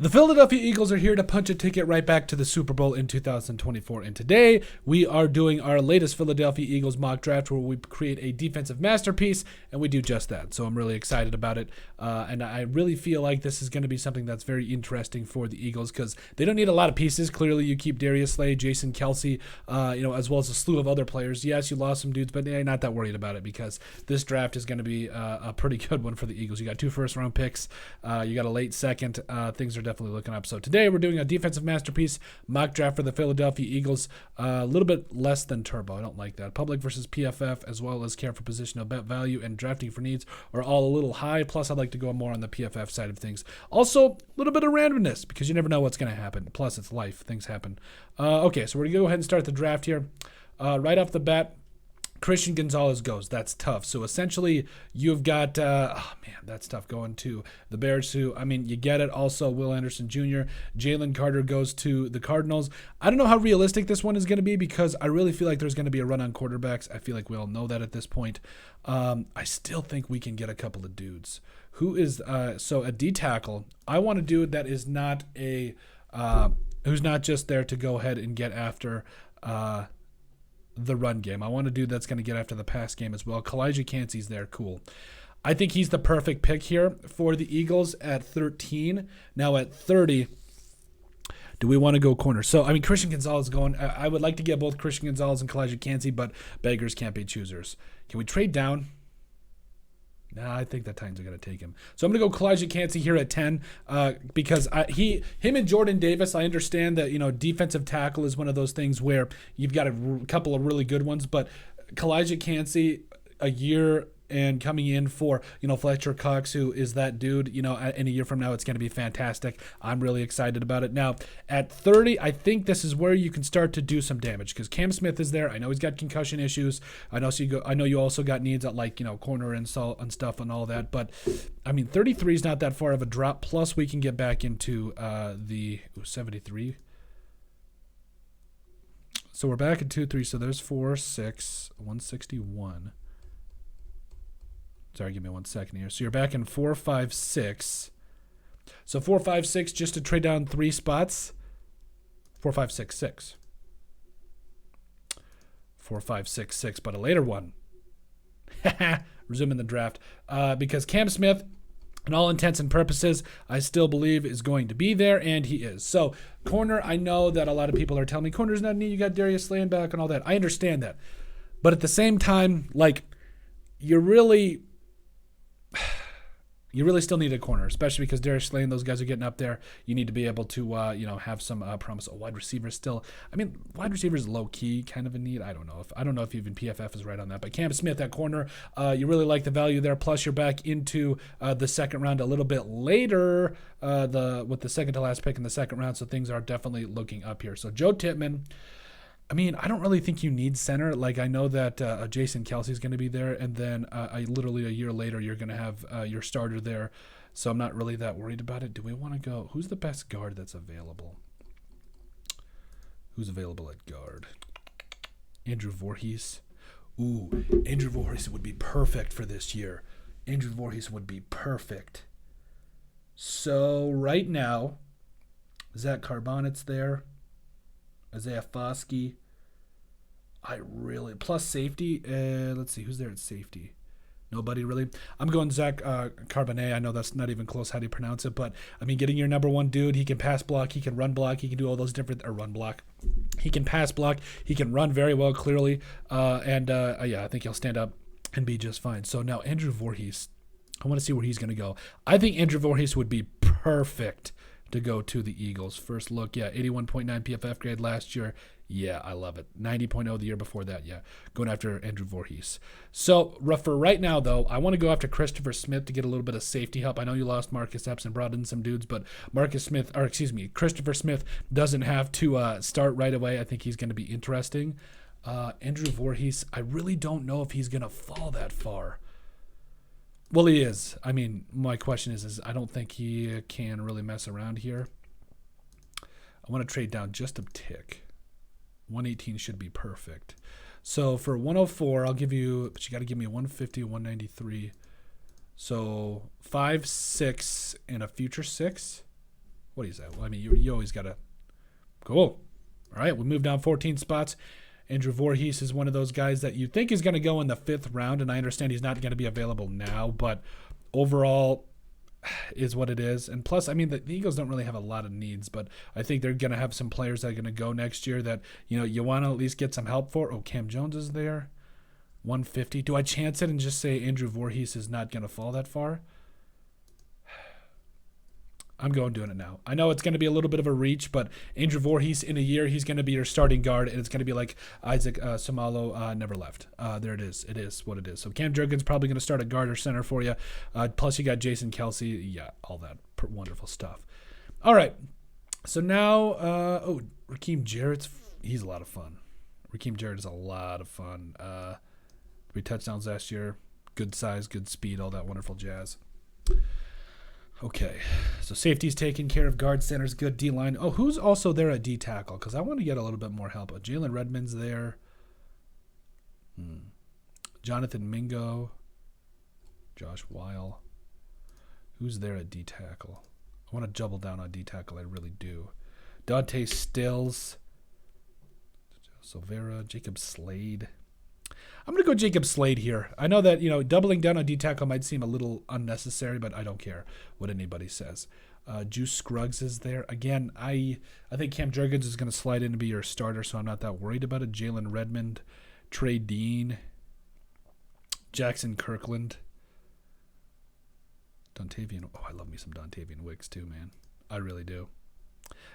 The Philadelphia Eagles are here to punch a ticket right back to the Super Bowl in 2024. And today we are doing our latest Philadelphia Eagles mock draft where we create a defensive masterpiece, and we do just that. So I'm really excited about it. And I really feel like this is going to be something that's very interesting for the Eagles because they don't need a lot of pieces. Clearly, you keep Darius Slay, Jason Kelce, as well as a slew of other players. Yes, you lost some dudes, but not that worried about it because this draft is going to be a pretty good one for the Eagles. You got 2 first-round picks. You got a late second. Things are definitely looking up. So today we're doing a defensive masterpiece mock draft for the Philadelphia Eagles. A little bit less than turbo. I don't like that. Public versus PFF, as well as care for positional bet value and drafting for needs are all a little high. Plus, I'd like to go more on the PFF side of things. Also, a little bit of randomness because you never know what's going to happen. Plus, it's life. Things happen. Okay, so we're going to go ahead and start the draft here. Right off the bat, Christian Gonzalez goes. That's tough. So essentially, you've got, that's tough going to the Bears, who, you get it. Also, Will Anderson Jr., Jalen Carter goes to the Cardinals. I don't know how realistic this one is going to be because I really feel like there's going to be a run on quarterbacks. I feel like we all know that at this point. I still think we can get a couple of dudes. Who is, a D tackle. I want a dude that is not who's not just there to go ahead and get after, the run game. I want a dude that's going to get after the pass game as well. Kalijah Kancey's there. Cool. I think he's the perfect pick here for the Eagles at 13. Now at 30, do we want to go corner? So, Christian Gonzalez going. I would like to get both Christian Gonzalez and Kalijah Kancey, but beggars can't be choosers. Can we trade down? Nah, I think the Titans are going to take him. So I'm going to go Kalijah Kancey here at 10 because him and Jordan Davis, I understand that, defensive tackle is one of those things where you've got a couple of really good ones, but Kalijah Kancey, a year and coming in for, Fletcher Cox, who is that dude, in a year from now, it's going to be fantastic. I'm really excited about it. Now, at 30, I think this is where you can start to do some damage because Cam Smith is there. I know he's got concussion issues. I know you also got needs at corner and stuff and all that. But 33 is not that far of a drop. Plus, we can get back into the 73. So we're back at 2-3. So there's 4, 6, 161. Sorry, give me 1 second here. So you're back in 4, 5, 6. So 4, 5, 6 just to trade down 3 spots. 4, 5, 6, 6. 4, 5, 6, 6, but a later one. Resuming the draft. Because Cam Smith, in all intents and purposes, I still believe is going to be there, and he is. So corner, I know that a lot of people are telling me corner's not neat. You got Darius Slay back and all that. I understand that. But at the same time, you really still need a corner, especially because Darius Slay and those guys are getting up there. You need to be able to, have some promise. A wide receiver still. Wide receiver is low key, kind of a need. I don't know if even PFF is right on that. But Cam Smith at corner, you really like the value there. Plus, you're back into the second round a little bit later, with the second to last pick in the second round. So things are definitely looking up here. So Joe Tippmann. I don't really think you need center. I know that Jason Kelce is going to be there, and then literally a year later, you're going to have your starter there. So I'm not really that worried about it. Do we want to go? Who's the best guard that's available? Who's available at guard? Andrew Voorhees. Ooh, Andrew Voorhees would be perfect for this year. Andrew Voorhees would be perfect. So right now, Zach Carbonnett's there. Isaiah Foskey. Plus safety. Let's see, who's there at safety? Nobody really. I'm going Zach Carbonet. I know that's not even close how do you pronounce it, but getting your number one dude, he can pass block, he can run block, he can do all those different, run block. He can pass block, he can run very well, clearly, I think he'll stand up and be just fine. So now Andrew Voorhees, I want to see where he's going to go. I think Andrew Voorhees would be perfect to go to the Eagles. First look, 81.9 PFF grade last year. Yeah, I love it. 90.0 the year before that. Yeah, going after Andrew Voorhees. So for right now, though, I want to go after Christopher Smith to get a little bit of safety help. I know you lost Marcus Epps and brought in some dudes, but Christopher Smith doesn't have to start right away. I think he's going to be interesting. Andrew Voorhees, I really don't know if he's going to fall that far. Well, he is. My question is I don't think he can really mess around here. I want to trade down just a tick. 118 should be perfect. So for 104, I'll give you, but you got to give me 150, 193. So 5, 6, and a future 6. What is that? Well, I mean, you always got to. Cool. All right, we moved down 14 spots. Andrew Voorhees is one of those guys that you think is going to go in the 5th round, and I understand he's not going to be available now, but overall is what it is. And plus, I mean, the Eagles don't really have a lot of needs, but I think they're going to have some players that are going to go next year that, you want to at least get some help for. Oh, Cam Jones is there. 150. Do I chance it and just say Andrew Voorhees is not going to fall that far? I'm doing it now. I know it's going to be a little bit of a reach, but Andrew Voorhees in a year, he's going to be your starting guard, and it's going to be like Isaac Somalo never left. There it is. It is what it is. So Cam Jurgens probably going to start at guard or center for you. Plus you got Jason Kelsey. Yeah, all that wonderful stuff. All right. So now, Raheem Jarrett's, he's a lot of fun. Raheem Jarrett is a lot of fun. 3 touchdowns last year. Good size, good speed, all that wonderful jazz. Okay, so safety's taken care of. Guard, center's good. D-line. Oh, who's also there at D-tackle? Because I want to get a little bit more help. Jalen Redmond's there. Jonathan Mingo. Josh Weil. Who's there at D-tackle? I want to double down on D-tackle. I really do. Dante Stills. Silvera. Jacob Slade. I'm going to go Jacob Slade here. I know that, doubling down on D-tackle might seem a little unnecessary, but I don't care what anybody says. Juice Scruggs is there. Again, I think Cam Jurgens is going to slide in and be your starter, so I'm not that worried about it. Jalen Redmond, Trey Dean, Jackson Kirkland, Dontavian. Oh, I love me some Dontavian Wicks too, man. I really do.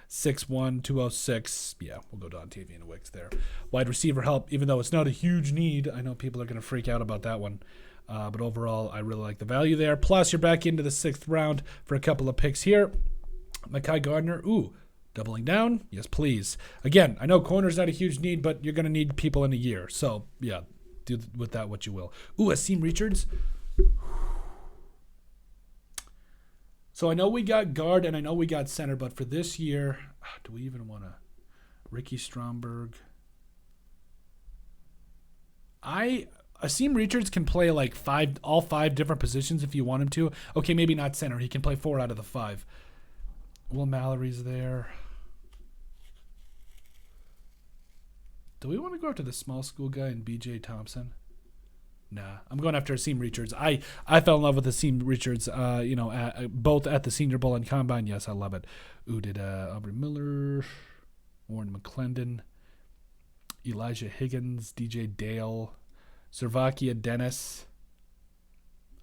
6'1", 206. Yeah, we'll go Dontavian Wicks there. Wide receiver help, even though it's not a huge need. I know people are going to freak out about that one. But overall, I really like the value there. Plus, you're back into the 6th round for a couple of picks here. Mekhi Gardner. Ooh, doubling down. Yes, please. Again, I know corner's not a huge need, but you're going to need people in a year. So, yeah, do with that what you will. Ooh, Asim Richards. So I know we got guard and I know we got center, but for this year, do we even want to? Ricky Stromberg. Asim Richards can play like all 5 different positions if you want him to. Okay, maybe not center. He can play 4 out of the 5. Will Mallory's there. Do we want to go after the small school guy and BJ Thompson? Nah, I'm going after Asim Richards. I fell in love with Asim Richards, both at the Senior Bowl and Combine. Yes, I love it. Ooh, did Aubrey Miller, Warren McClendon, Elijah Higgins, DJ Dale, Servakia Dennis.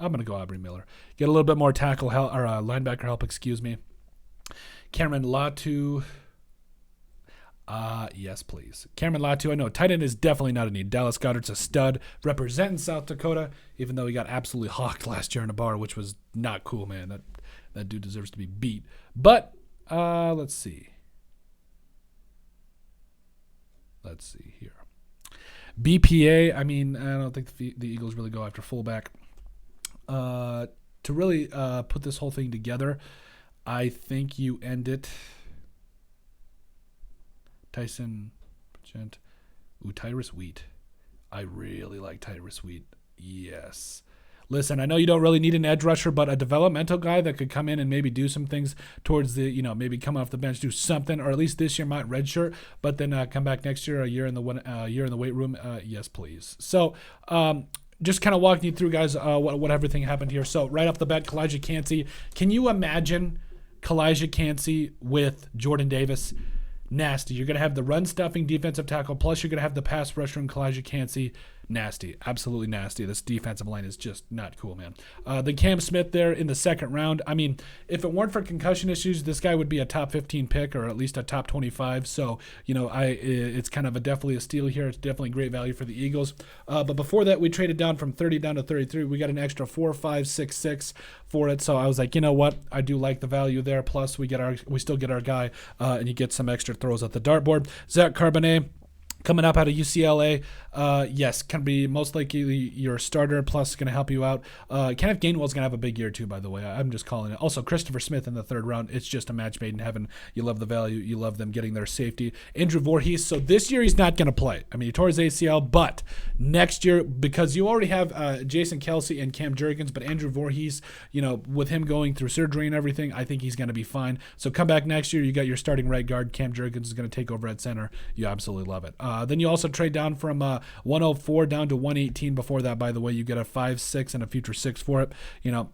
I'm going to go Aubrey Miller. Get a little bit more tackle help, or linebacker help, excuse me. Cameron Latu. Yes, please. Cameron Latu, I know tight end is definitely not a need. Dallas Goedert's a stud representing South Dakota, even though he got absolutely hawked last year in a bar, which was not cool, man. That dude deserves to be beat. But let's see. Here. BPA, I mean, I don't think the Eagles really go after fullback. To really put this whole thing together, I think you end it. Tyson, Tyrus Wheat. I really like Tyrus Wheat. Yes. Listen, I know you don't really need an edge rusher, but a developmental guy that could come in and maybe do some things towards the, maybe come off the bench, do something, or at least this year might redshirt, but then come back next year, a year in the weight room. Yes, please. So, just kind of walking you through, guys, what everything happened here. So right off the bat, Kalijah Kancey. Can you imagine Kalijah Kancey with Jordan Davis? Nasty. You're going to have the run-stuffing defensive tackle, plus you're going to have the pass rusher in Kalijah Kancey. Nasty. Absolutely nasty. This defensive line is just not cool, man. Then Cam Smith there in the 2nd round. I mean, if it weren't for concussion issues, this guy would be a top 15 pick or at least a top 25. So, it's kind of definitely a steal here. It's definitely great value for the Eagles. But before that, we traded down from 30 down to 33. We got an extra 4, 5, 6, 6 for it. So I was like, you know what? I do like the value there. Plus, we still get our guy, and you get some extra throws at the dartboard. Zach Carbonet. Coming up out of UCLA, yes, can be most likely your starter, plus going to help you out. Kenneth Gainwell's going to have a big year too, by the way. I'm just calling it. Also, Christopher Smith in the third round. It's just a match made in heaven. You love the value. You love them getting their safety. Andrew Voorhees. So this year he's not going to play. I mean, he tore his ACL, but next year, because you already have Jason Kelsey and Cam Jurgens, but Andrew Voorhees, with him going through surgery and everything, I think he's going to be fine. So come back next year. You got your starting right guard. Cam Jurgens is going to take over at center. You absolutely love it. Then you also trade down from 104 down to 118 before that, by the way. You get a 5-6 and a future 6 for it.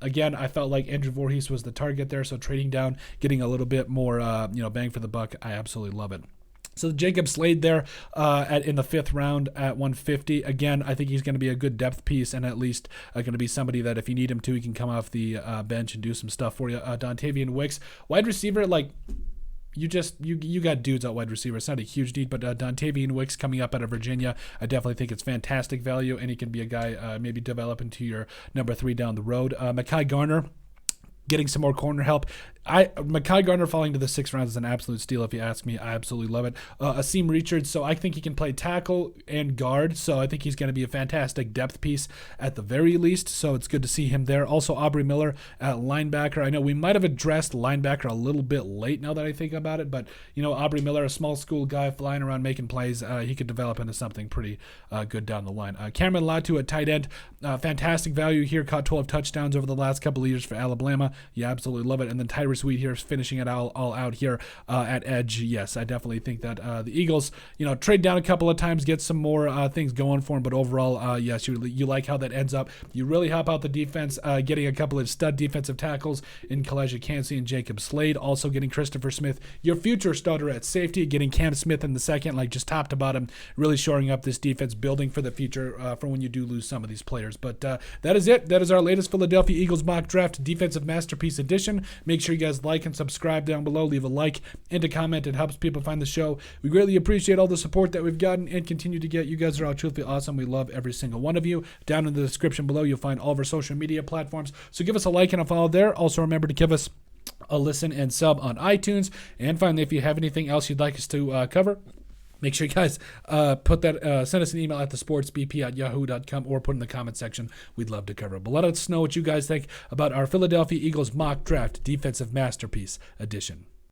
Again, I felt like Andrew Voorhees was the target there, so trading down, getting a little bit more, bang for the buck, I absolutely love it. So Jacob Slade there in the 5th round at 150. Again, I think he's going to be a good depth piece and at least going to be somebody that if you need him to, he can come off the bench and do some stuff for you. Dontavian Wicks, wide receiver, you got dudes at wide receiver. It's not a huge need, but Dontavian Wicks coming up out of Virginia, I definitely think it's fantastic value, and he can be a guy maybe develop into your number 3 down the road. Mekhi Garner, getting some more corner help. Mekhi Garner falling to the 6th round is an absolute steal if you ask me. I absolutely love it. Asim Richards, so I think he can play tackle and guard, so I think he's going to be a fantastic depth piece at the very least, so it's good to see him there. Also, Aubrey Miller at linebacker. I know we might have addressed linebacker a little bit late now that I think about it, but, Aubrey Miller, a small school guy flying around making plays, he could develop into something pretty good down the line. Cameron Latu at tight end, fantastic value here, caught 12 touchdowns over the last couple of years for Alabama. Yeah, absolutely love it. And then Tyrus Wheat here is finishing it all out here at edge. Yes, I definitely think that the Eagles, trade down a couple of times, get some more things going for them. But overall, yes, you like how that ends up. You really help out the defense, getting a couple of stud defensive tackles in Kalijah Kancey and Jacob Slade. Also getting Christopher Smith, your future starter at safety. Getting Cam Smith in the 2nd, just top to bottom, really shoring up this defense, building for the future for when you do lose some of these players. But that is it. That is our latest Philadelphia Eagles mock draft defensive masterpiece edition. Make sure you guys like and subscribe down below. Leave a like and a comment. It helps people find the show. We greatly appreciate all the support that we've gotten and continue to get. You guys are all truthfully awesome. We love every single one of you. Down in the description below, you'll find all of our social media platforms. So give us a like and a follow there. Also remember to give us a listen and sub on iTunes. And finally, if you have anything else you'd like us to cover, make sure you guys send us an email at thesportsbp@yahoo.com or put in the comment section. We'd love to cover it. But let us know what you guys think about our Philadelphia Eagles mock draft defensive masterpiece edition.